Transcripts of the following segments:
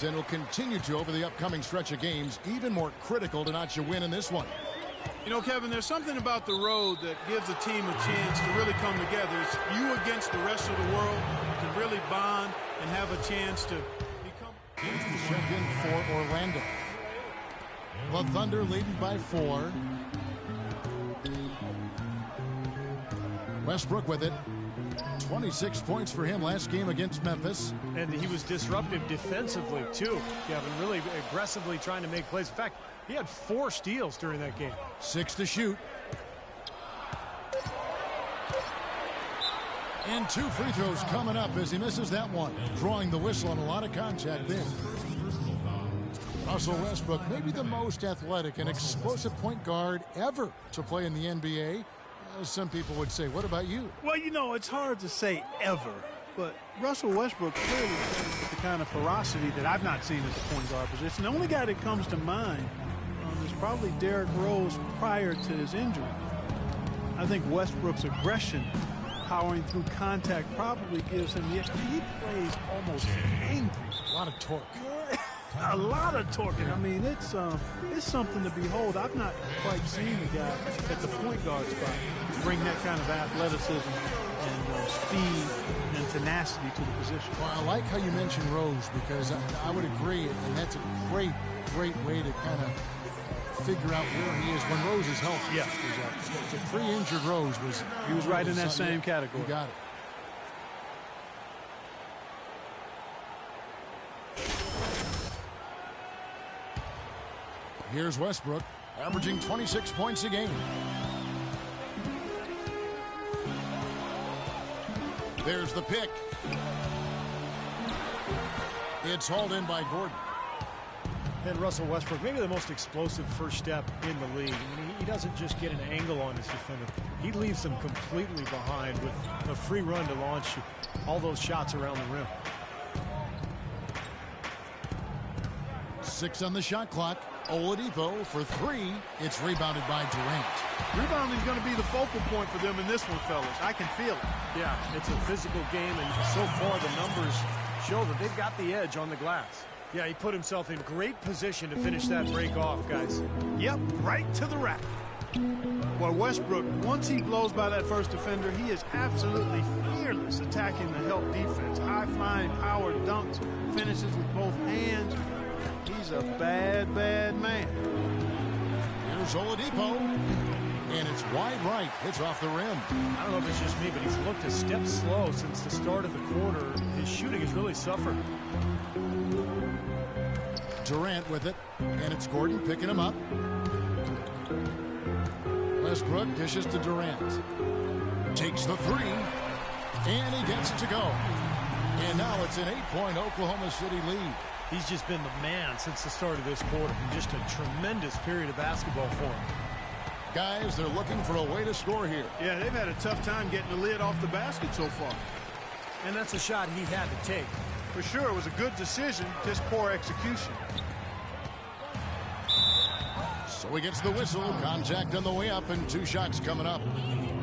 And will continue to over the upcoming stretch of games, even more critical to notch a win in this one. You know, Kevin, there's something about the road that gives a team a chance to really come together. It's you against the rest of the world to really bond and have a chance to become. Check in for Orlando. The Thunder leading by 4. Westbrook with it. 26 points for him last game against Memphis. And he was disruptive defensively, too, Kevin. Really aggressively trying to make plays. In fact, he had 4 steals during that game. 6 to shoot. And 2 free throws coming up as he misses that one. Drawing the whistle and a lot of contact there. Russell Westbrook, maybe the most athletic and explosive point guard ever to play in the NBA. Some people would say, what about you? Well, you know, it's hard to say ever, but Russell Westbrook clearly plays the kind of ferocity that I've not seen at the point guard position. The only guy that comes to mind is probably Derrick Rose prior to his injury. I think Westbrook's aggression, powering through contact, probably gives him the edge. He plays almost angry. A lot of torque. A lot of torque. I mean, it's something to behold. I've not quite seen a guy at the point guard spot bring that kind of athleticism and speed and tenacity to the position. Well, I like how you mentioned Rose because I would agree, and that's a great way to kind of figure out where he is when Rose is healthy. Yeah. The pre-injured Rose was... He was right in that same category. You got it. Here's Westbrook, averaging 26 points a game. There's the pick. It's hauled in by Gordon. And Russell Westbrook, maybe the most explosive first step in the league. I mean, he doesn't just get an angle on his defender. He leaves them completely behind with a free run to launch all those shots around the rim. 6 on the shot clock. Oladipo for 3. It's rebounded by Durant. Rebounding is going to be the focal point for them in this one, fellas. I can feel it. Yeah, it's a physical game, and so far the numbers show that they've got the edge on the glass. Yeah, he put himself in great position to finish that break off, guys. Yep, right to the rack. Well, Westbrook, once he blows by that first defender, he is absolutely fearless attacking the help defense. High-flying power dunks, finishes with both hands. He's a bad, bad man. Here's Oladipo. And it's wide right. It's off the rim. I don't know if it's just me, but he's looked a step slow since the start of the quarter. His shooting has really suffered. Durant with it. And it's Gordon picking him up. Westbrook dishes to Durant. Takes the 3. And he gets it to go. And now it's an 8-point Oklahoma City lead. He's just been the man since the start of this quarter. Just a tremendous period of basketball for him. Guys, they're looking for a way to score here. Yeah, they've had a tough time getting the lid off the basket so far. And that's a shot he had to take. For sure, it was a good decision, just poor execution. So he gets the whistle. Contact on the way up, and 2 shots coming up.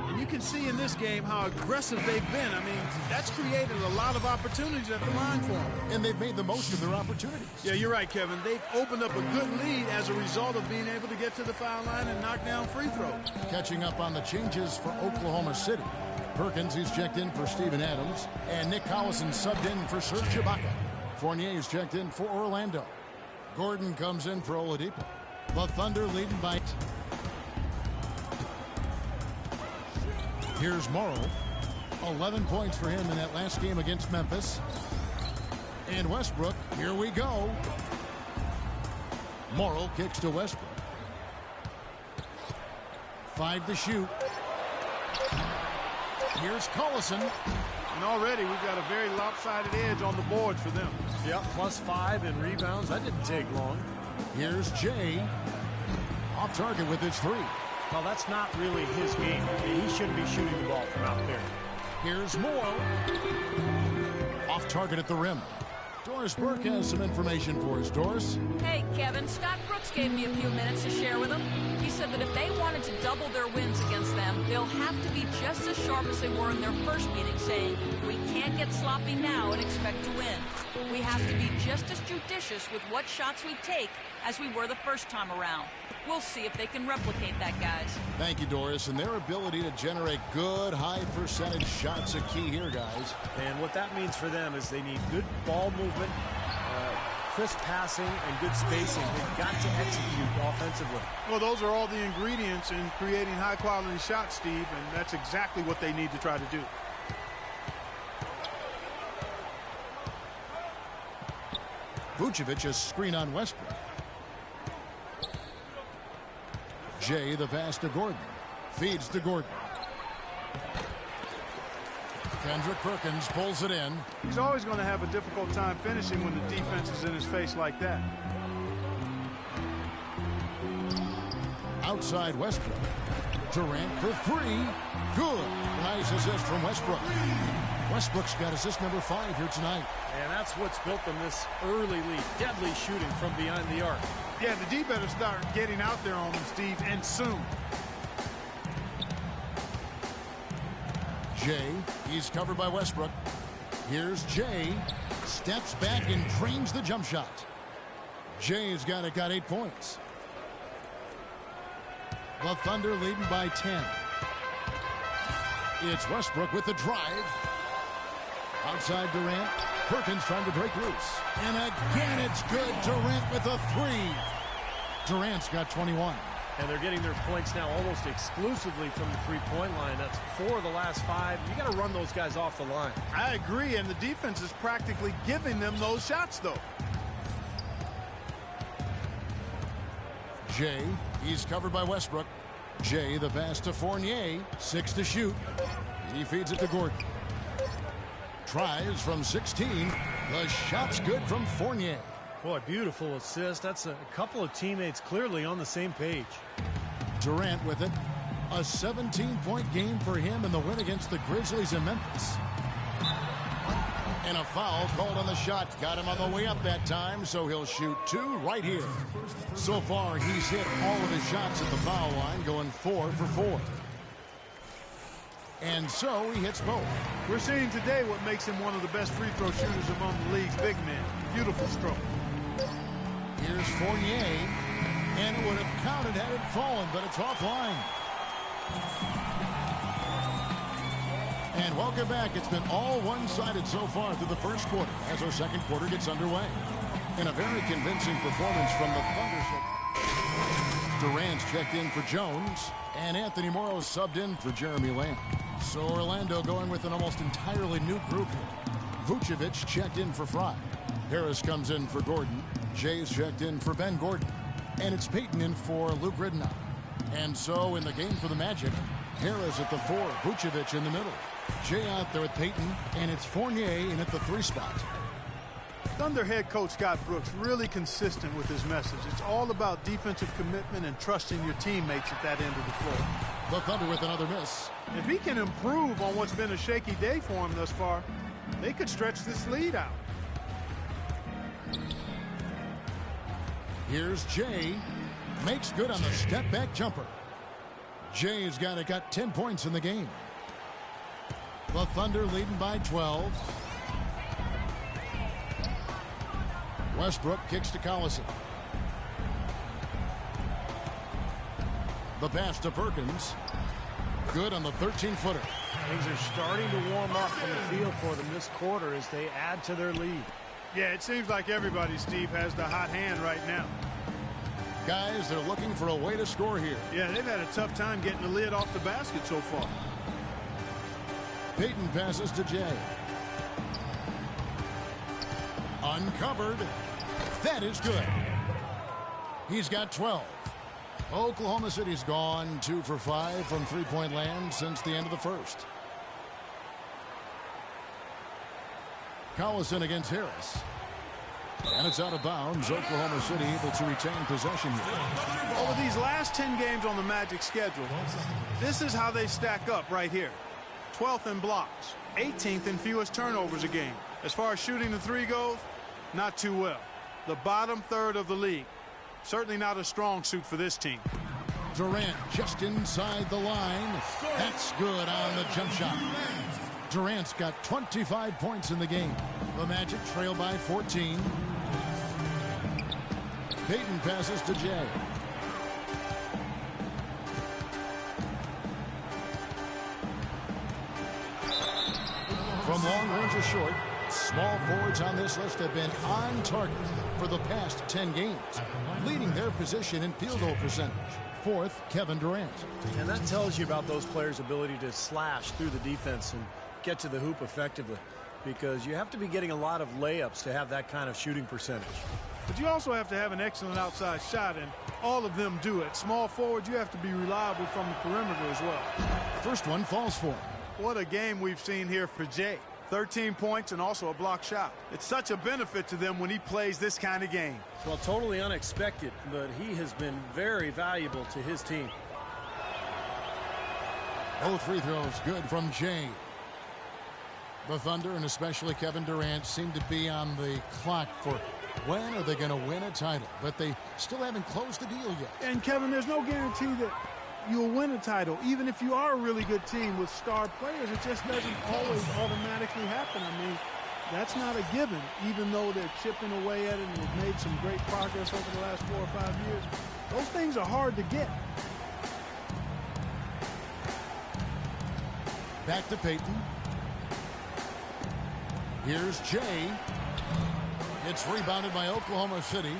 And you can see in this game how aggressive they've been. I mean, that's created a lot of opportunities at the line for them. And they've made the most of their opportunities. Yeah, you're right, Kevin. They've opened up a good lead as a result of being able to get to the foul line and knock down free throws. Catching up on the changes for Oklahoma City. Perkins, he's checked in for Steven Adams. And Nick Collison subbed in for Serge Ibaka. Fournier is checked in for Orlando. Gordon comes in for Oladipo. The Thunder leading by... Here's Morrow. 11 points for him in that last game against Memphis. And Westbrook, here we go. Morrow kicks to Westbrook. 5 to shoot. Here's Collison. And already we've got a very lopsided edge on the boards for them. Yep, +5 in rebounds. That didn't take long. Here's Jay. Off target with his 3. Well, that's not really his game. He shouldn't be shooting the ball from out there. Here's Morrow. Off target at the rim. Doris Burke has some information for us. Doris? Hey, Kevin. Scott Brooks gave me a few minutes to share with him. He said that if they wanted to double their wins against them, they'll have to be just as sharp as they were in their first meeting, saying, we can't get sloppy now and expect to win. We have to be just as judicious with what shots we take as we were the first time around. We'll see if they can replicate that, guys. Thank you, Doris. And their ability to generate good, high-percentage shots are key here, guys. And what that means for them is they need good ball movement, crisp passing, and good spacing. They've got to execute offensively. Well, those are all the ingredients in creating high-quality shots, Steve, and that's exactly what they need to try to do. Vucevic has screen on Westbrook. Jay, the pass to Gordon. Feeds to Gordon. Kendrick Perkins pulls it in. He's always going to have a difficult time finishing when the defense is in his face like that. Outside Westbrook. Durant for three. Good. Nice assist from Westbrook. Westbrook's got assist number 5 here tonight. And that's what's built them this early lead. Deadly shooting from behind the arc. Yeah, the D better start getting out there on them, Steve, and soon. Jay, he's covered by Westbrook. Here's Jay. Steps back and drains the jump shot. Jay's got 8 points. The Thunder leading by 10. It's Westbrook with the drive. Outside Durant. Perkins trying to break loose. And again, it's good. Durant with a 3. Durant's got 21. And they're getting their points now almost exclusively from the three-point line. That's 4 of the last 5. You got to run those guys off the line. I agree, and the defense is practically giving them those shots, though. Jay, he's covered by Westbrook. Jay, the pass to Fournier. 6 to shoot. He feeds it to Gordon. Tries from 16. The shot's good from Fournier. Boy, beautiful assist. That's a couple of teammates clearly on the same page. Durant with it. A 17-point game for him in the win against the Grizzlies in Memphis. And a foul called on the shot. Got him on the way up that time, so he'll shoot 2 right here. So far, he's hit all of his shots at the foul line, going 4 for 4. And so he hits both. We're seeing today what makes him one of the best free throw shooters among the league's big men. Beautiful stroke. Here's Fournier, and it would have counted had it fallen, but it's offline. And welcome back. It's been all one-sided so far through the first quarter as our second quarter gets underway. And a very convincing performance from the Thunder. Durant's checked in for Jones, and Anthony Morrow subbed in for Jeremy Lamb. So Orlando going with an almost entirely new group here. Vucevic checked in for Fry. Harris comes in for Gordon. Jay's checked in for Ben Gordon. And it's Payton in for Luke Ridenour. And so in the game for the Magic, Harris at the 4, Vucevic in the middle. Jay out there with Payton, and it's Fournier in at the 3 spot. Thunder head coach Scott Brooks really consistent with his message. It's all about defensive commitment and trusting your teammates at that end of the floor. The Thunder with another miss. If he can improve on what's been a shaky day for him thus far, they could stretch this lead out. Here's Jay. Makes good on the step-back jumper. Jay's got 10 points in the game. The Thunder leading by 12. Westbrook kicks to Collison. The pass to Perkins. Good on the 13-footer. Things are starting to warm up from the field for them this quarter as they add to their lead. Yeah, it seems like everybody, Steve, has the hot hand right now. Guys, they're looking for a way to score here. Yeah, they've had a tough time getting the lid off the basket so far. Payton passes to Jay. Uncovered. That is good. He's got 12. Oklahoma City's gone 2 for 5 from three-point land since the end of the first. Collison against Harris. And it's out of bounds. Oklahoma City able to retain possession here. Over these last 10 games on the Magic schedule, this is how they stack up right here. 12th in blocks, 18th in fewest turnovers a game. As far as shooting the 3 goes, not too well. The bottom third of the league. Certainly not a strong suit for this team. Durant just inside the line. That's good on the jump shot. Durant's got 25 points in the game. The Magic trail by 14. Payton passes to Jay. From long range or short, small forwards on this list have been on target for the past 10 games, leading their position in field goal percentage. Fourth, Kevin Durant. And that tells you about those players' ability to slash through the defense and get to the hoop effectively, because you have to be getting a lot of layups to have that kind of shooting percentage. But you also have to have an excellent outside shot, and all of them do it. Small forward, you have to be reliable from the perimeter as well. First one falls for him. What a game we've seen here for Jay. 13 points and also a block shot. It's such a benefit to them when he plays this kind of game. Well, totally unexpected, but he has been very valuable to his team. Both free throws good from Jay. The Thunder, and especially Kevin Durant, seem to be on the clock for when are they going to win a title. But they still haven't closed the deal yet. And, Kevin, there's no guarantee that you'll win a title. Even if you are a really good team with star players, it just doesn't always automatically happen. I mean, that's not a given, even though they're chipping away at it and they've made some great progress over the last 4 or 5 years. Those things are hard to get. Back to Payton. Here's Jay. It's rebounded by Oklahoma City.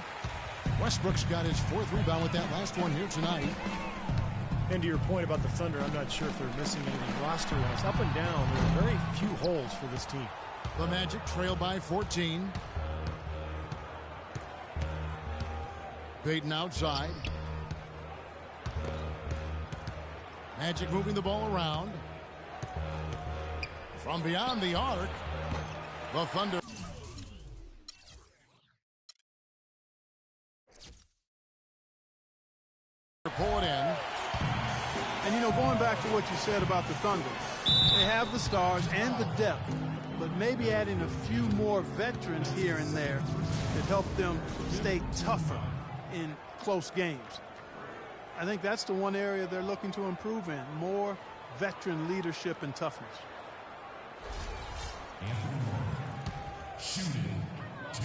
Westbrook's got his 4th rebound with that last one here tonight. And to your point about the Thunder, I'm not sure if they're missing anything roster-wise. Up and down, there are very few holes for this team. The Magic trail by 14. Payton outside. Magic moving the ball around. From beyond the arc, the Thunder. Pull it in. And, you know, going back to what you said about the Thunder, they have the stars and the depth, but maybe adding a few more veterans here and there could help them stay tougher in close games. I think that's the one area they're looking to improve in, more veteran leadership and toughness. Shooting 2.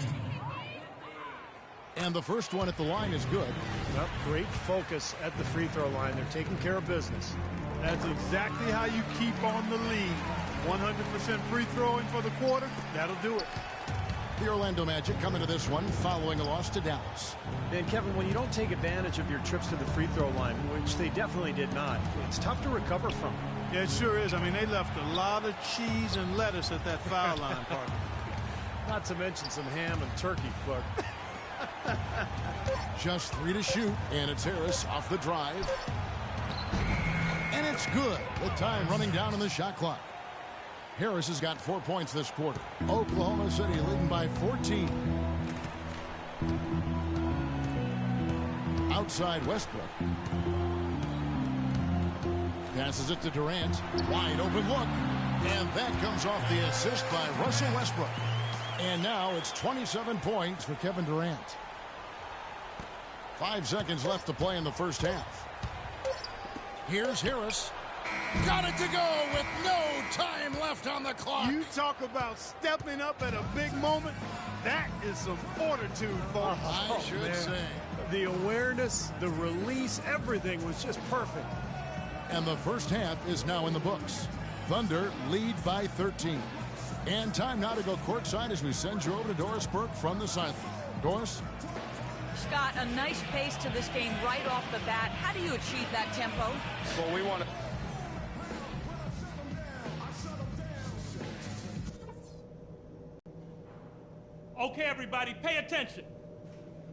And the first one at the line is good. Well, great focus at the free throw line. They're taking care of business. That's exactly how you keep on the lead. 100% free throwing for the quarter, that'll do it. The Orlando Magic coming to this one following a loss to Dallas. And Kevin, when you don't take advantage of your trips to the free throw line, which they definitely did not, it's tough to recover from. Yeah, it sure is. I mean, they left a lot of cheese and lettuce at that foul line, partner. Not to mention some ham and turkey, Clark. Just 3 to shoot, and it's Harris off the drive. And it's good with time running down on the shot clock. Harris has got 4 points this quarter. Oklahoma City leading by 14. Outside Westbrook. Passes it to Durant. Wide open look. And that comes off the assist by Russell Westbrook. And now it's 27 points for Kevin Durant. 5 seconds left to play in the first half. Here's Harris. Got it to go with no time left on the clock. You talk about stepping up at a big moment. That is some fortitude, folks. I should say. The awareness, the release, everything was just perfect. And the first half is now in the books. Thunder lead by 13. And time now to go courtside as we send you over to Doris Burke from the sideline. Doris? Scott, a nice pace to this game right off the bat. How do you achieve that tempo? Well, we want to... Okay, everybody, pay attention.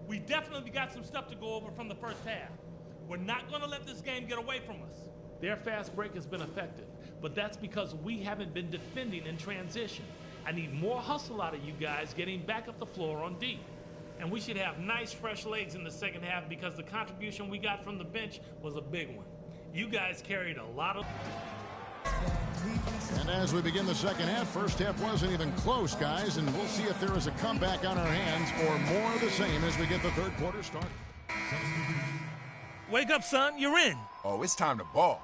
We definitely got some stuff to go over from the first half. We're not going to let this game get away from us. Their fast break has been effective, but that's because we haven't been defending in transition. I need more hustle out of you guys getting back up the floor on D. And we should have nice, fresh legs in the second half because the contribution we got from the bench was a big one. You guys carried a lot of... And as we begin the second half, first half wasn't even close, guys, and we'll see if there is a comeback on our hands or more of the same as we get the third quarter started. Wake up, son. You're in. Oh, it's time to ball.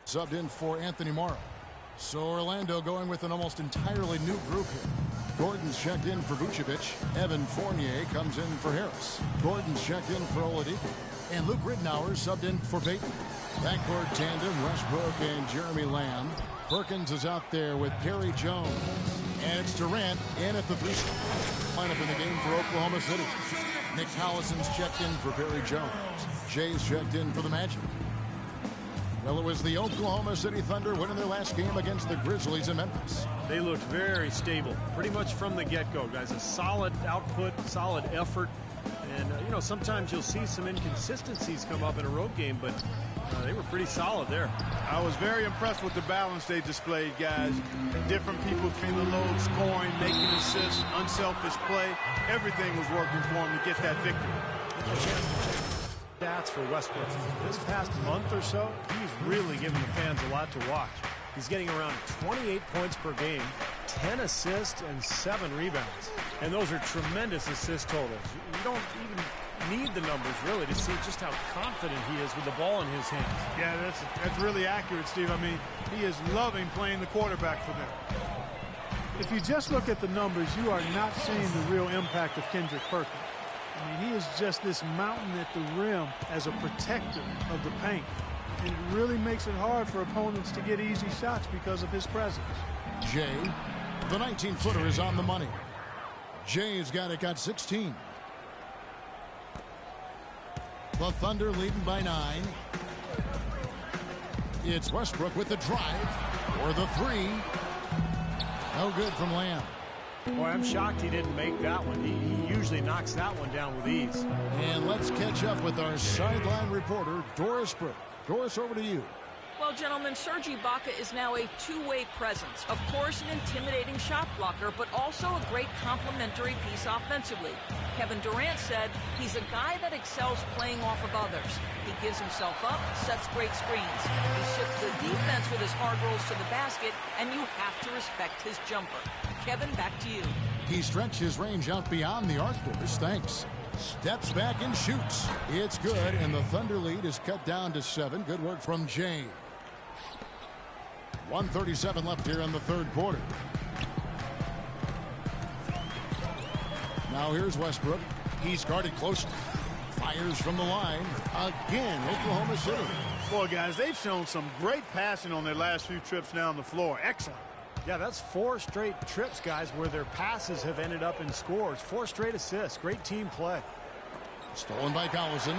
Subbed in for Anthony Morrow. So Orlando going with an almost entirely new group here. Gordon's checked in for Vucevic. Evan Fournier comes in for Harris. Gordon's checked in for Oladipo. And Luke Ridnour subbed in for Payton. Backcourt tandem, Westbrook and Jeremy Lamb. Perkins is out there with Perry Jones. And it's Durant in at the 3-spot. Lineup in the game for Oklahoma City. Nick Collison's checked in for Perry Jones. Jay's checked in for the Magic. Well, it was the Oklahoma City Thunder winning their last game against the Grizzlies in Memphis. They looked very stable, pretty much from the get-go, guys. A solid output, solid effort. And, you know, sometimes you'll see some inconsistencies come up in a road game, but they were pretty solid there. I was very impressed with the balance they displayed, guys. Different people came the load, scoring, making assists, unselfish play. Everything was working for them to get that victory. Stats for Westbrook. This past month or so, he's really giving the fans a lot to watch. He's getting around 28 points per game, 10 assists, and 7 rebounds. And those are tremendous assist totals. You don't even need the numbers, really, to see just how confident he is with the ball in his hands. Yeah, that's really accurate, Steve. I mean, he is loving playing the quarterback for them. If you just look at the numbers, you are not seeing the real impact of Kendrick Perkins. I mean, he is just this mountain at the rim as a protector of the paint. It really makes it hard for opponents to get easy shots because of his presence. Jay, the 19-footer, is on the money. Jay's got 16. The Thunder leading by 9. It's Westbrook with the drive or the 3. No good from Lamb. Boy, I'm shocked he didn't make that one. He usually knocks that one down with ease. And let's catch up with our sideline reporter, Doris Burke. Doris, over to you. Well, gentlemen, Serge Ibaka is now a two-way presence. Of course, an intimidating shot blocker, but also a great complementary piece offensively. Kevin Durant said he's a guy that excels playing off of others. He gives himself up, sets great screens. He shifts the defense with his hard rolls to the basket, and you have to respect his jumper. Kevin, back to you. He stretched his range out beyond the arc, Doris. Thanks. Steps back and shoots. It's good, and the Thunder lead is cut down to 7. Good work from Jay. 1:37 left here in the third quarter. Now here's Westbrook. He's guarded closely. Fires from the line. Again, Oklahoma City. Boy, guys, they've shown some great passing on their last few trips down the floor. Excellent. Yeah, that's 4 straight trips, guys, where their passes have ended up in scores. 4 straight assists. Great team play. Stolen by Collison.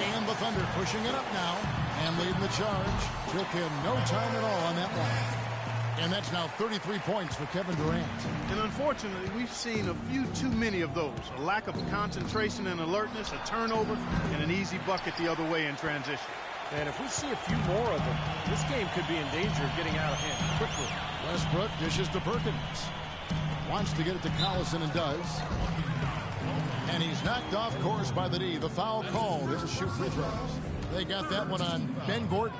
And the Thunder pushing it up now and leading the charge. Took him no time at all on that one. And that's now 33 points for Kevin Durant. And unfortunately, we've seen a few too many of those. A lack of concentration and alertness, a turnover, and an easy bucket the other way in transition. And if we see a few more of them, this game could be in danger of getting out of hand quickly. Westbrook dishes to Perkins. Wants to get it to Collison and does. And he's knocked off course by the D. The foul call. He'll shoot free throws. They got that one on Ben Gordon.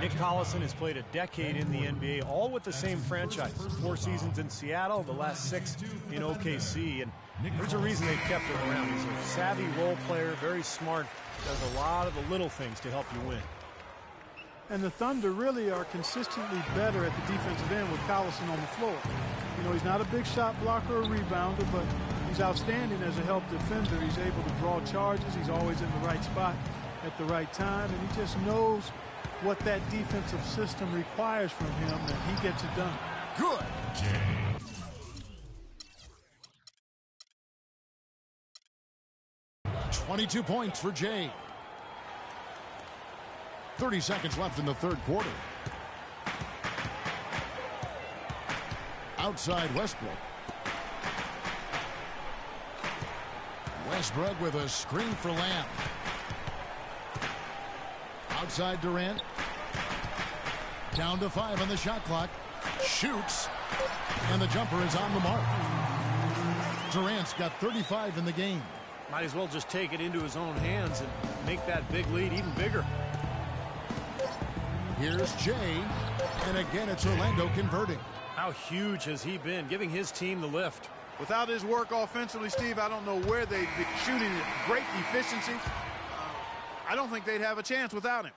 Nick Collison has played a decade in the NBA, all with the same franchise. 4 seasons in Seattle, the last 6 in OKC. And there's a reason they've kept him around. He's a savvy role player, very smart, does a lot of the little things to help you win. And the Thunder really are consistently better at the defensive end with Collison on the floor. You know, he's not a big shot blocker or rebounder, but he's outstanding as a help defender. He's able to draw charges. He's always in the right spot at the right time, and he just knows what that defensive system requires from him, and he gets it done. Good. 22 points for Jay. 30 seconds left in the third quarter. Outside Westbrook. Westbrook with a screen for Lamb. Outside Durant. Down to 5 on the shot clock. Shoots. And the jumper is on the mark. Durant's got 35 in the game. Might as well just take it into his own hands and make that big lead even bigger. Here's Jay. And again, it's Orlando converting. How huge has he been, giving his team the lift? Without his work offensively, Steve, I don't know where they'd be shooting at great efficiency. I don't think they'd have a chance without him.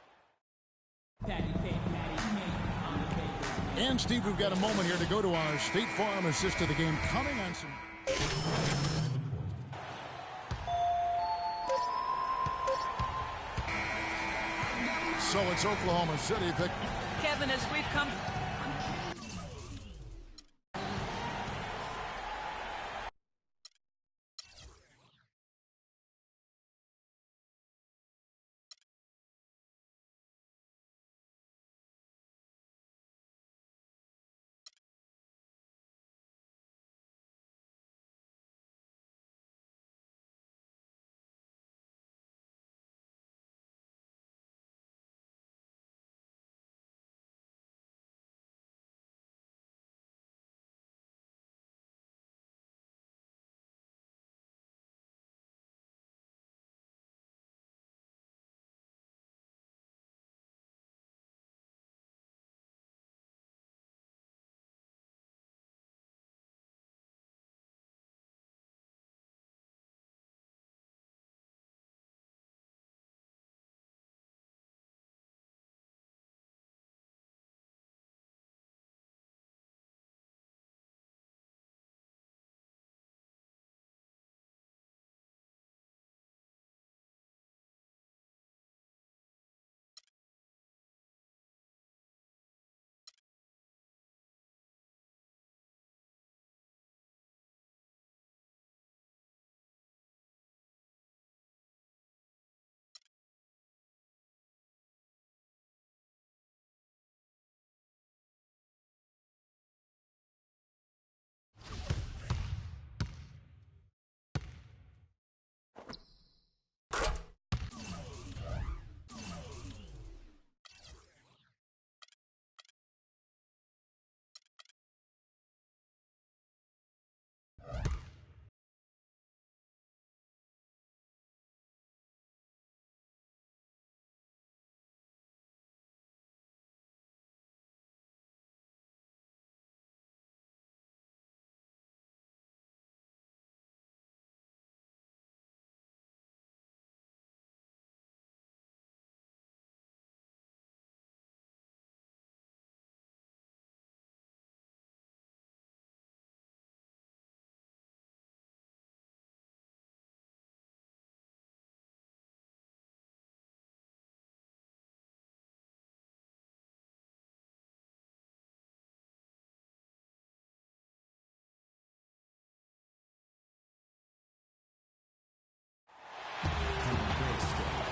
And, Steve, we've got a moment here to go to our State Farm assist of the game coming on some... So it's Oklahoma City that... Kevin, as we've come...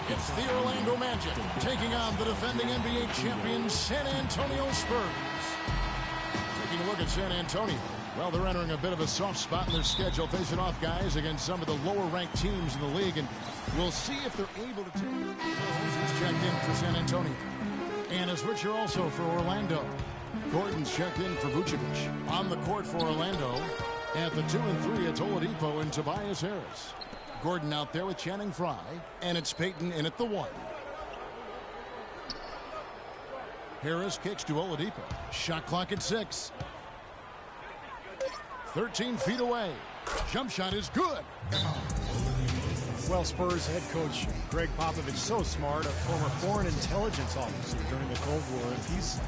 It's the Orlando Magic taking on the defending NBA champion San Antonio Spurs. Taking a look at San Antonio. Well, they're entering a bit of a soft spot in their schedule, facing off guys against some of the lower-ranked teams in the league, and we'll see if they're able to take. He's checked in for San Antonio. And a switcher also for Orlando. Gordon's checked in for Vucevic. On the court for Orlando. At the 2 and 3, it's Oladipo and Tobias Harris. Gordon out there with Channing Frye, and it's Payton in at the 1. Harris kicks to Oladipo. Shot clock at 6. 13 feet away. Jump shot is good. Well, Spurs head coach Greg Popovich, so smart, a former foreign intelligence officer during the Cold War. If he's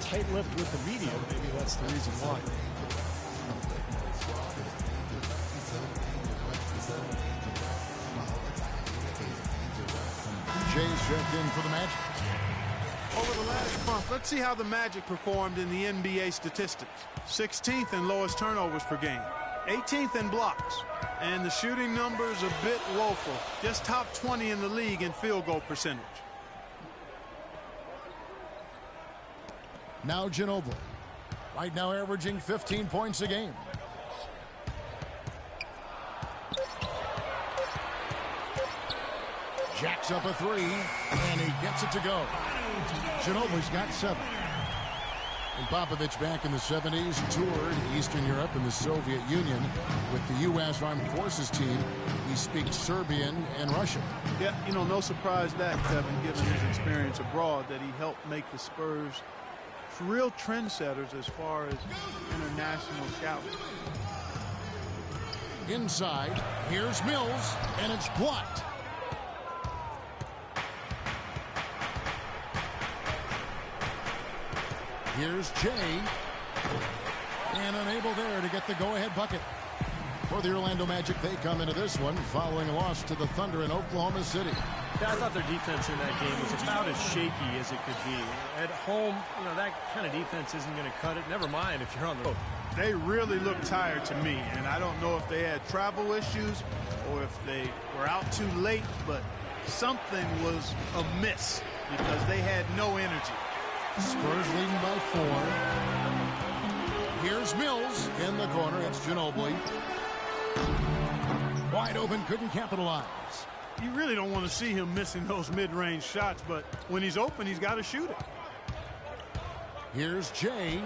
tight-lipped with the media, maybe that's the reason why. Jay's checked in for the Magic. Over the last month, let's see how the Magic performed in the NBA statistics. 16th in lowest turnovers per game. 18th in blocks. And the shooting numbers a bit woeful. Just top 20 in the league in field goal percentage. Now Ginobili. Right now averaging 15 points a game. Jacks up a 3, and he gets it to go. Ginobili's got 7. And Popovich back in the 70s toured Eastern Europe and the Soviet Union with the U.S. Armed Forces team. He speaks Serbian and Russian. Yeah, you know, no surprise that, Kevin, given his experience abroad, that he helped make the Spurs real trendsetters as far as international scouting. Inside, here's Mills, and it's blocked. Here's Jay. And unable there to get the go-ahead bucket. For the Orlando Magic, they come into this one following a loss to the Thunder in Oklahoma City. Yeah, I thought their defense in that game was about as shaky as it could be. At home, you know, that kind of defense isn't going to cut it. Never mind if you're on the road. They really look tired to me, and I don't know if they had travel issues or if they were out too late, but something was amiss because they had no energy. Spurs leading by 4. Here's Mills in the corner. It's Ginobili. Wide open, couldn't capitalize. You really don't want to see him missing those mid-range shots, but when he's open, he's got to shoot it. Here's Jay.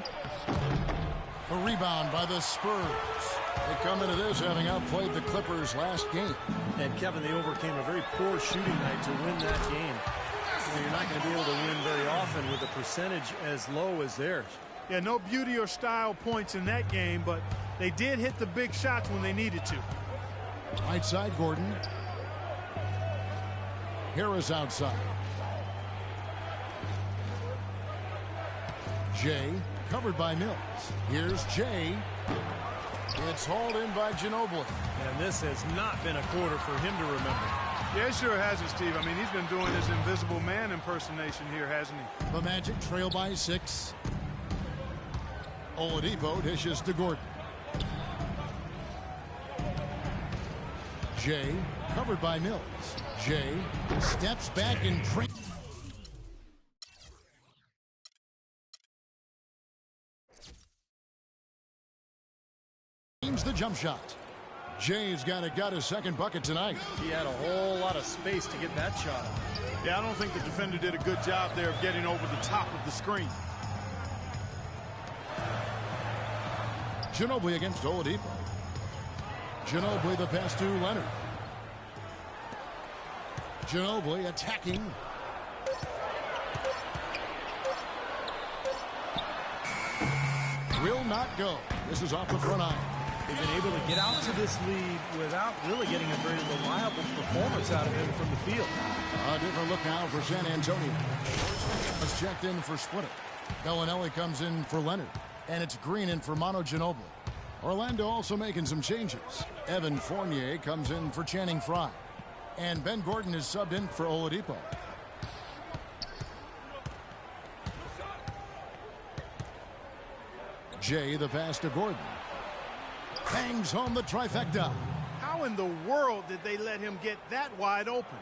A rebound by the Spurs. They come into this having outplayed the Clippers last game. And Kevin, they overcame a very poor shooting night to win that game. So you're not going to be able to win very often with a percentage as low as theirs. Yeah, no beauty or style points in that game, but they did hit the big shots when they needed to. Right side, Gordon. Harris outside. Jay, covered by Mills. Here's Jay. It's hauled in by Ginobili. And this has not been a quarter for him to remember. Yeah, it sure hasn't, Steve. I mean, he's been doing his invisible man impersonation here, hasn't he? The Magic trail by 6. Oladipo dishes to Gordon. Jay, covered by Mills. Jay steps back and aims the jump shot. Jay's got his second bucket tonight. He had a whole lot of space to get that shot. Yeah, I don't think the defender did a good job there of getting over the top of the screen. Ginobili against Oladipo. Ginobili the pass to Leonard. Ginobili attacking. Will not go. This is off the front eye. They've been able to get out to this lead without really getting a very reliable performance out of him from the field. A different look now for San Antonio. Was checked in for Splitter. Bellinelli comes in for Leonard. And it's Green in for Manu Ginobili. Orlando also making some changes. Evan Fournier comes in for Channing Frye. And Ben Gordon is subbed in for Oladipo. Jay the pass to Gordon. Bangs home the trifecta. How in the world did they let him get that wide open?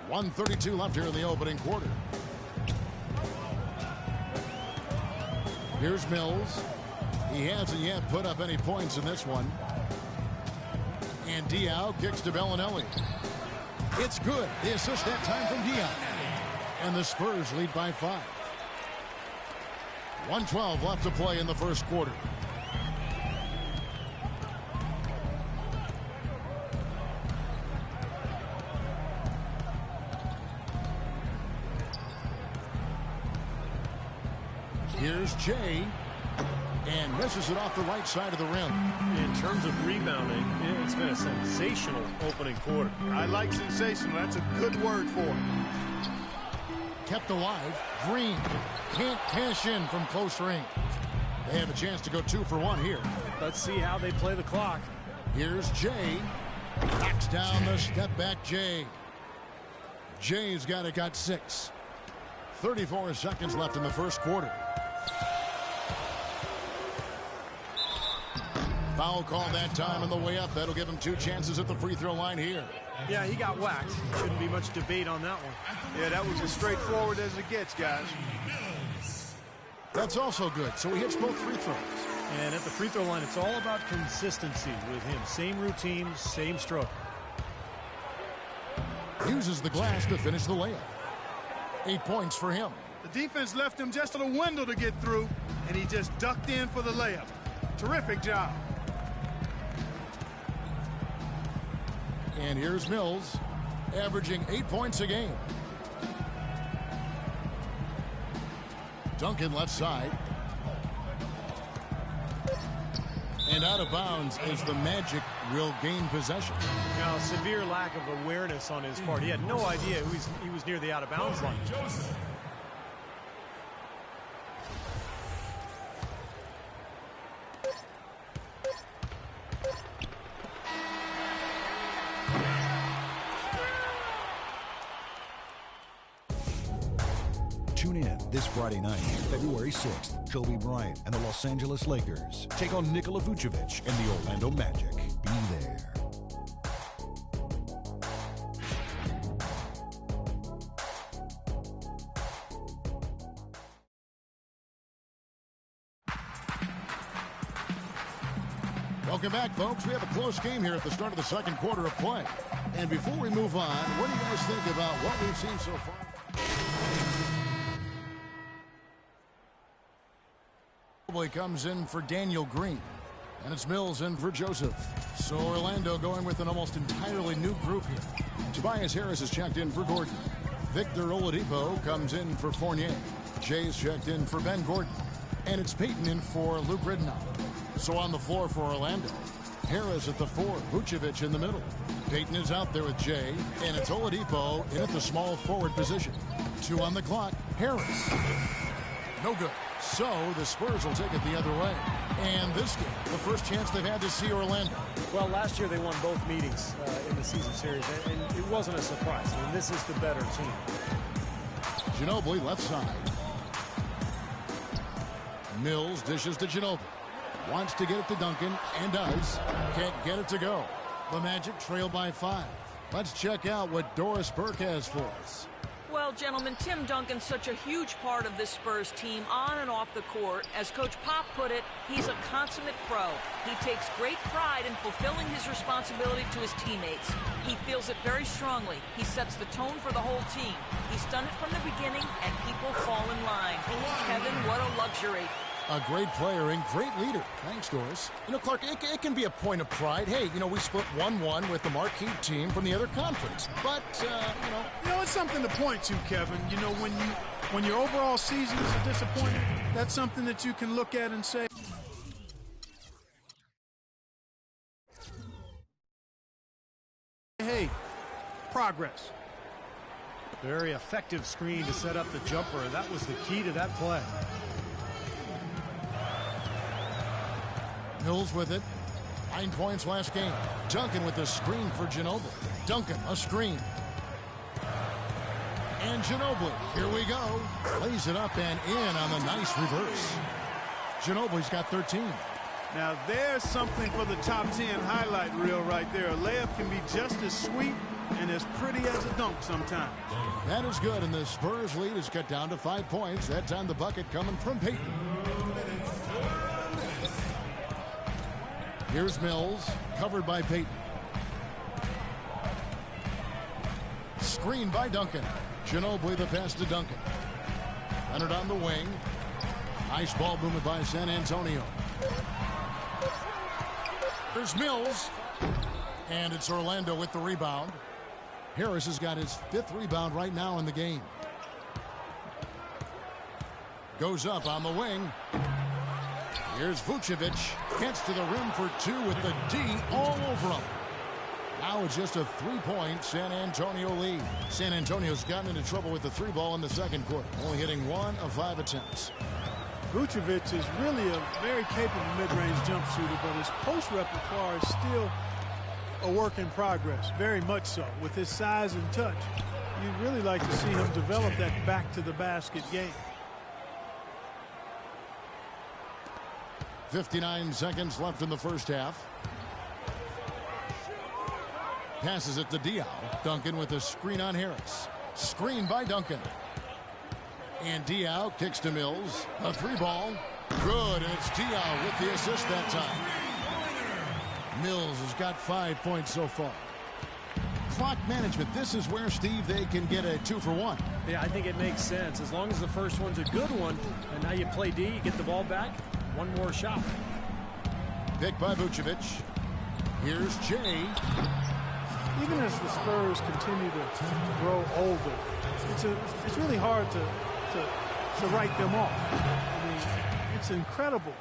1:32 left here in the opening quarter. Here's Mills. He hasn't yet put up any points in this one. And Diaw kicks to Bellinelli. It's good. The assist that time from Diaw. And the Spurs lead by 5. 1:12 left to play in the first quarter. Here's Jay. And misses it off the right side of the rim. In terms of rebounding, it's been a sensational opening quarter. I like sensational. That's a good word for it. Kept alive. Green can't cash in from close range. They have a chance to go 2 for 1 here. Let's see how they play the clock. Here's Jay. Knocks down the step back Jay. Jay's got 6. 34 seconds left in the first quarter. Foul call that time on the way up. That'll give him 2 chances at the free throw line here. Yeah, he got whacked. Shouldn't be much debate on that one. Yeah, that was as straightforward as it gets, guys. That's also good. So he hits both free throws. And at the free throw line, it's all about consistency with him. Same routine, same stroke. Uses the glass to finish the layup. 8 points for him. The defense left him just a window to get through, and he just ducked in for the layup. Terrific job. And here's Mills, averaging 8 points a game. Duncan left side. And out of bounds as the Magic will gain possession. Now, severe lack of awareness on his part. He had no idea he was near the out of bounds line. This Friday night, February 6th, Kobe Bryant and the Los Angeles Lakers take on Nikola Vucevic and the Orlando Magic. Be there. Welcome back, folks. We have a close game here at the start of the second quarter of play. And before we move on, what do you guys think about what we've seen so far? Comes in for Daniel Green, and it's Mills in for Joseph. So Orlando going with an almost entirely new group here. Tobias Harris is checked in for Gordon. Victor Oladipo comes in for Fournier. Jay's checked in for Ben Gordon, and it's Peyton in for Luke Ridnow. So on the floor for Orlando, Harris at the 4, Vucevic in the middle. Peyton is out there with Jay, and it's Oladipo in at the small forward position. 2 on the clock. Harris. No good. So the Spurs will take it the other way. And this game, the first chance they've had to see Orlando. Well, last year they won both meetings in the season series, and it wasn't a surprise. I mean, this is the better team. Ginobili left side. Mills dishes to Ginobili. Wants to get it to Duncan, and does. Can't get it to go. The Magic trail by 5. Let's check out what Doris Burke has for us. Well, gentlemen, Tim Duncan's such a huge part of this Spurs team on and off the court. As Coach Pop put it, he's a consummate pro. He takes great pride in fulfilling his responsibility to his teammates. He feels it very strongly. He sets the tone for the whole team. He's done it from the beginning, and people fall in line. Kevin, what a luxury. A great player and great leader. Thanks, Doris. You know, Clark, it can be a point of pride. Hey, you know, we split 1-1 with the marquee team from the other conference. But, You know, it's something to point to, Kevin. You know, when your overall season is a disappointment, that's something that you can look at and say, hey, progress. Very effective screen to set up the jumper. That was the key to that play. Mills with it. 9 points last game. Duncan with the screen for Ginobili. Duncan, a screen. And Ginobili, here we go. Lays it up and in on the nice reverse. Ginobili's got 13. now there's something for the top 10 highlight reel right there. A layup can be just as sweet and as pretty as a dunk sometimes. That is good, and the Spurs lead is cut down to 5 points. That time the bucket coming from Peyton. Here's Mills, covered by Peyton. Screen by Duncan. Ginobili the pass to Duncan. Leonard on the wing. Nice ball movement by San Antonio. There's Mills. And it's Orlando with the rebound. Harris has got his 5th rebound right now in the game. Goes up on the wing. Here's Vucevic. Gets to the rim for 2 with the D all over him. Now it's just a 3-point San Antonio lead. San Antonio's gotten into trouble with the 3 ball in the second quarter, only hitting 1 of 5 attempts. Vucevic is really a very capable mid-range jump shooter, but his post repertoire is still a work in progress, very much so. With his size and touch, you'd really like to see him develop that back-to-the-basket game. 59 seconds left in the first half. Passes it to Diaw. Duncan with a screen on Harris. Screen by Duncan. And Diaw kicks to Mills. A 3 ball. Good, and it's Diaw with the assist that time. Mills has got 5 points so far. Clock management. This is where, Steve, they can get a 2-for-1. Yeah, I think it makes sense. As long as the first one's a good one, and now you play D, you get the ball back. One more shot. Picked by Vucevic. Here's Jay. Even as the Spurs continue to grow older, it's really hard to write them off. I mean, it's incredible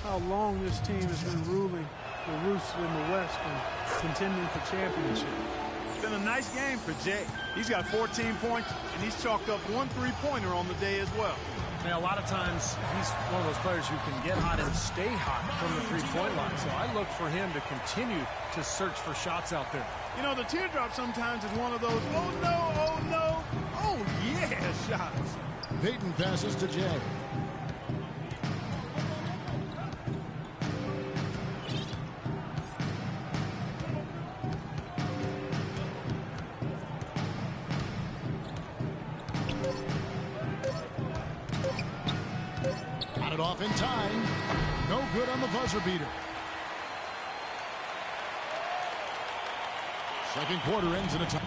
how long this team has been ruling the roost in the West and contending for championships. It's been a nice game for Jay. He's got 14 points, and he's chalked up 1 3-pointer on the day as well. Yeah, a lot of times he's one of those players who can get hot and stay hot from the 3-point line. So I look for him to continue to search for shots out there. You know, the teardrop sometimes is one of those, oh no, oh no, oh yeah shots. Peyton passes to Jay. Got it off in time. No good on the buzzer beater. Second quarter ends in a tie.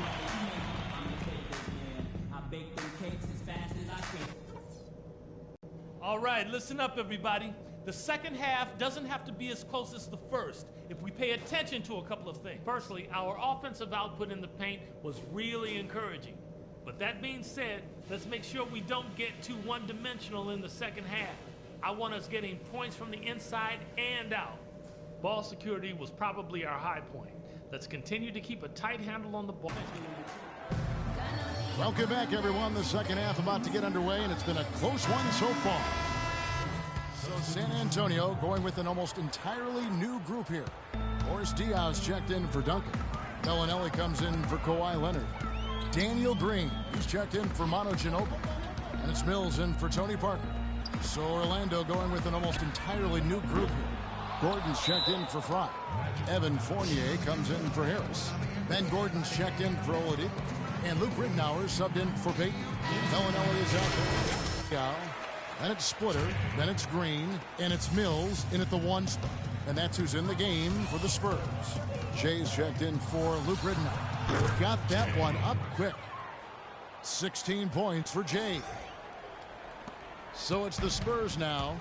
All right, listen up, everybody. The second half doesn't have to be as close as the first if we pay attention to a couple of things. Firstly, our offensive output in the paint was really encouraging. But that being said, let's make sure we don't get too one-dimensional in the second half. I want us getting points from the inside and out. Ball security was probably our high point. Let's continue to keep a tight handle on the ball. Welcome back, everyone. The second half about to get underway, and it's been a close one so far. So San Antonio going with an almost entirely new group here. Boris Diaz checked in for Duncan. Bellinelli comes in for Kawhi Leonard. Daniel Green, he's checked in for Manu Ginobili. And it's Mills in for Tony Parker. So Orlando going with an almost entirely new group here. Gordon's checked in for Fry. Evan Fournier comes in for Harris. Ben Gordon's checked in for Oladipo. And Luke Rittenauer subbed in for Peyton. Bellinelli is out there. Then it's Splitter. Then it's Green. And it's Mills in at the 1 spot. And that's who's in the game for the Spurs. Jay's checked in for Luke Rittenauer. Got that one up quick. 16 points for Jay. So it's the Spurs now.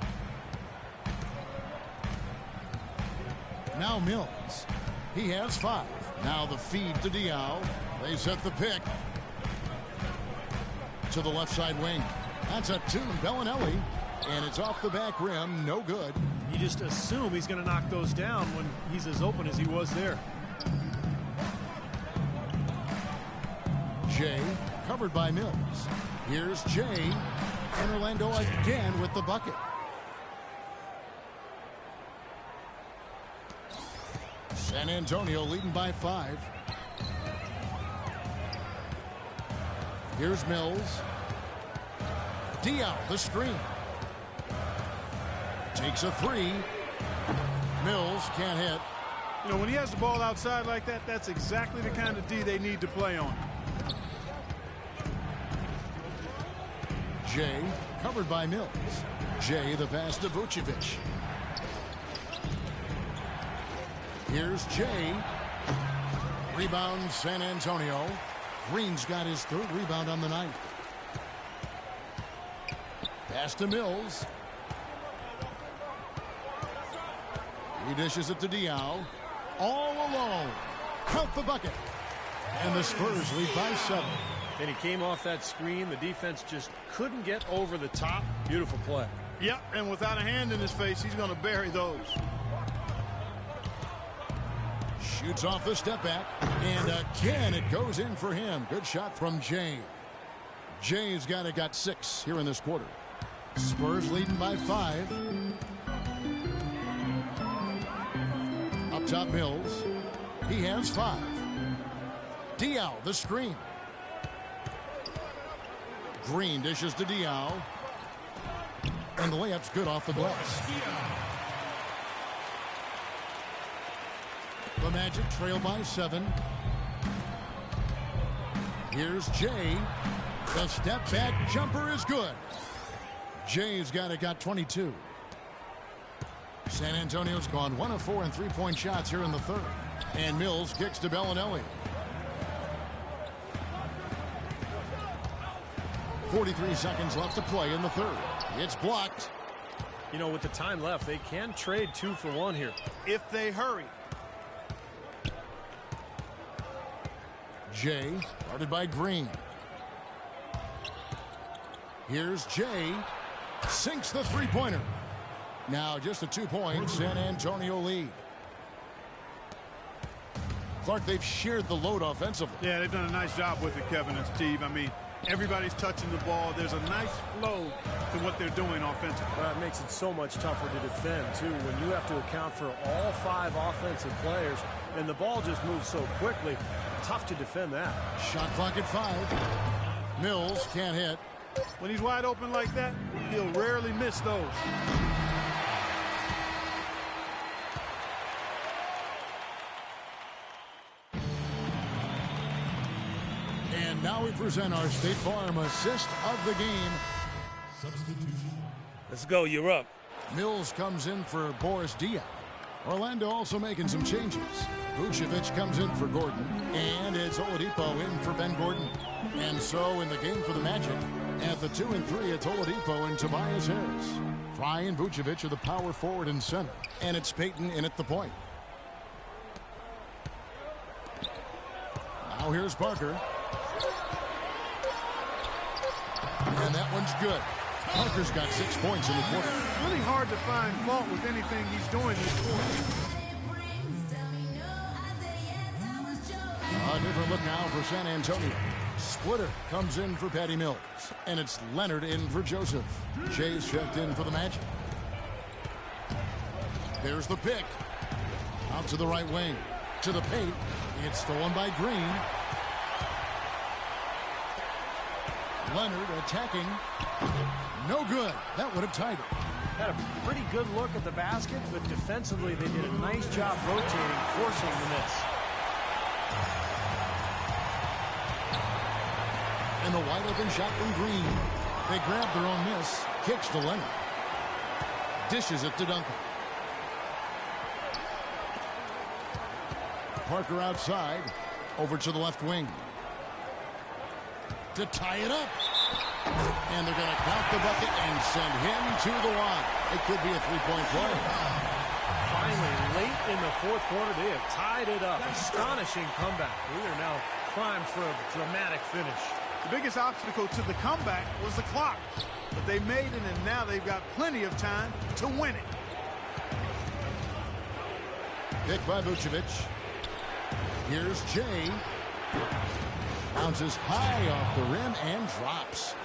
Now Mills. He has 5. Now the feed to Diaw. They set the pick to the left side wing. That's a 2. Bellinelli. And it's off the back rim. No good. You just assume he's going to knock those down when he's as open as he was there. Jay covered by Mills. Here's Jay. And Orlando again with the bucket. San Antonio leading by 5. Here's Mills. Diaw, the screen. Takes a 3. Mills can't hit. You know, when he has the ball outside like that, that's exactly the kind of D they need to play on. Jay covered by Mills. Jay the pass to Vucevic. Here's Jay. Rebound San Antonio. Green's got his 3rd rebound on the night. Pass to Mills. He dishes it to Diaw. All alone. Count the bucket. And the Spurs lead by 7. And he came off that screen. The defense just couldn't get over the top. Beautiful play. Yep, and without a hand in his face, he's going to bury those. Shoots off the step back. And again, it goes in for him. Good shot from Jay. Jay's got 6 here in this quarter. Spurs leading by 5. Up top, Mills. He has 5. Diaw, the screen. Green dishes to Diaw. And the layup's good off the glass. The Magic trail by 7. Here's Jay. The step back jumper is good. Jay's got 22. San Antonio's gone 1 of 4 in 3-point shots here in the 3rd. And Mills kicks to Bellinelli. 43 seconds left to play in the 3rd. It's blocked. You know, with the time left, they can trade 2 for 1 here. If they hurry. Jay, guarded by Green. Here's Jay. Sinks the 3-pointer. Now just a 2-point San Antonio lead. Clark, they've shared the load offensively. Yeah, they've done a nice job with it, Kevin and Steve. I mean, everybody's touching the ball. There's a nice flow to what they're doing offensively. Well, it makes it so much tougher to defend, too, when you have to account for all 5 offensive players, and the ball just moves so quickly. Tough to defend that. Shot clock at 5. Mills can't hit. When he's wide open like that, he'll rarely miss those. And now we present our State Farm assist of the game. Substitution. Let's go. You're up. Mills comes in for Boris Diaw. Orlando also making some changes. Vucevic comes in for Gordon, and it's Oladipo in for Ben Gordon. And so in the game for the Magic, at the 2 and 3, it's Oladipo and Tobias Harris. Fry and Vucevic are the power forward and center, and it's Payton in at the point. Now here's Parker. And that one's good. Parker's got 6 points in the quarter. Really hard to find fault with anything he's doing this quarter. A different look now for San Antonio. Splitter comes in for Patty Mills. And it's Leonard in for Joseph. Jay's checked in for the Magic. There's the pick. Out to the right wing. To the paint. It's stolen by Green. Leonard attacking. No good. That would have tied it. Had a pretty good look at the basket, but defensively they did a nice job rotating, forcing the miss. And the wide open shot from Green. They grab their own miss. Kicks to Leonard. Dishes it to Duncan. Parker outside. Over to the left wing. To tie it up. And they're going to count the bucket and send him to the line. It could be a three-point play. Finally, late in the fourth quarter, they have tied it up. Astonishing comeback. We are now primed for a dramatic finish. The biggest obstacle to the comeback was the clock. But they made it, and now they've got plenty of time to win it. Pick by Vucevic. Here's Jay. Bounces high off the rim and drops.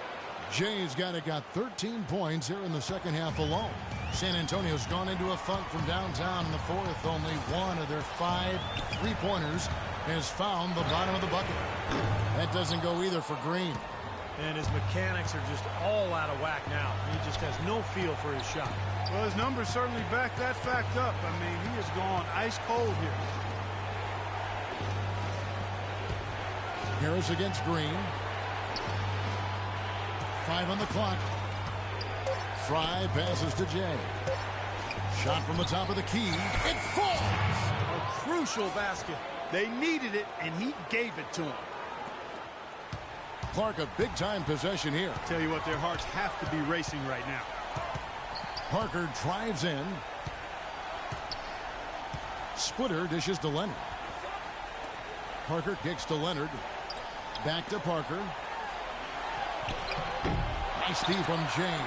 Jay's got 13 points here in the second half alone. San Antonio's gone into a funk from downtown in the fourth. Only one of their 5 three-pointers has found the bottom of the bucket. That doesn't go either for Green. And his mechanics are just all out of whack now. He just has no feel for his shot. Well, his numbers certainly back that fact up. I mean, he has gone ice cold here. Harris against Green. 5 on the clock. Fry passes to Jay. Shot from the top of the key. It falls! A crucial basket. They needed it, and he gave it to him. Clark, a big-time possession here. Tell you what, their hearts have to be racing right now. Parker drives in. Splitter dishes to Leonard. Parker kicks to Leonard. Back to Parker. Nice D from Jay.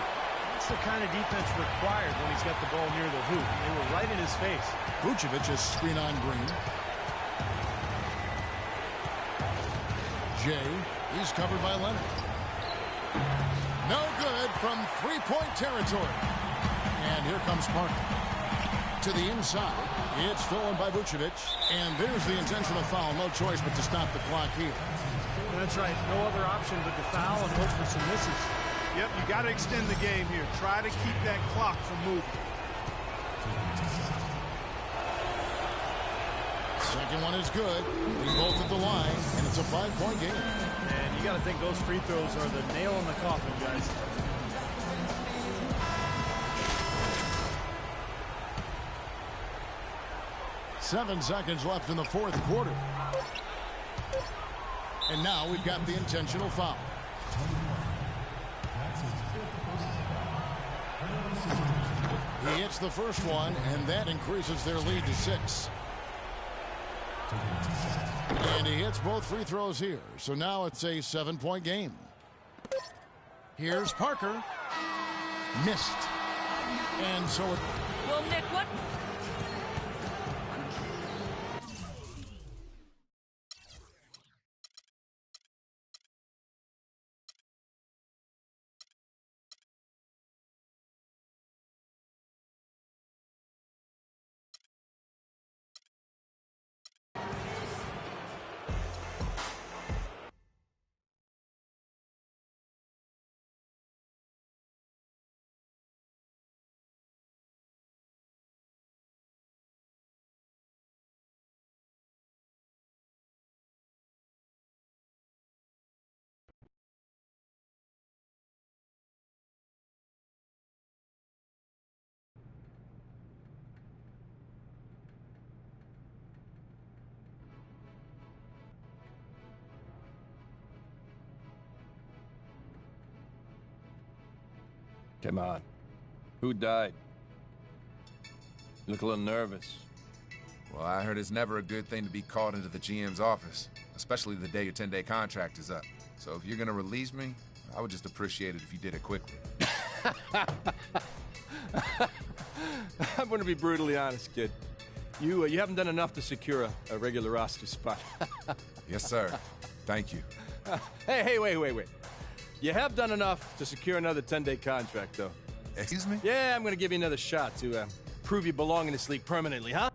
That's the kind of defense required when he's got the ball near the hoop. They were right in his face. Vucevic is screen on Green. Jay, he's covered by Leonard. No good from three-point territory. And here comes Parker. To the inside. It's stolen by Vucevic. And there's the intentional foul. No choice but to stop the clock here. That's right. No other option but to foul and hope for some misses. Yep, you got to extend the game here. Try to keep that clock from moving. Second one is good. They both at the line, and it's a 5-point game. And you got to think those free throws are the nail in the coffin, guys. Seven seconds left in the fourth quarter. And now we've got the intentional foul. He hits the first one, and that increases their lead to 6. And he hits both free throws here. So now it's a 7-point game. Here's Parker. Missed. And so it... Well, Nick, what Come on. Who died? You look a little nervous. Well, I heard it's never a good thing to be called into the GM's office, especially the day your 10-day contract is up. So if you're gonna release me, I would just appreciate it if you did it quickly. I'm gonna be brutally honest, kid. You haven't done enough to secure a regular roster spot. Yes, sir. Thank you. Hey, wait. You have done enough to secure another 10-day contract, though. Excuse me? Yeah, I'm gonna give you another shot to prove you belong in this league permanently, huh?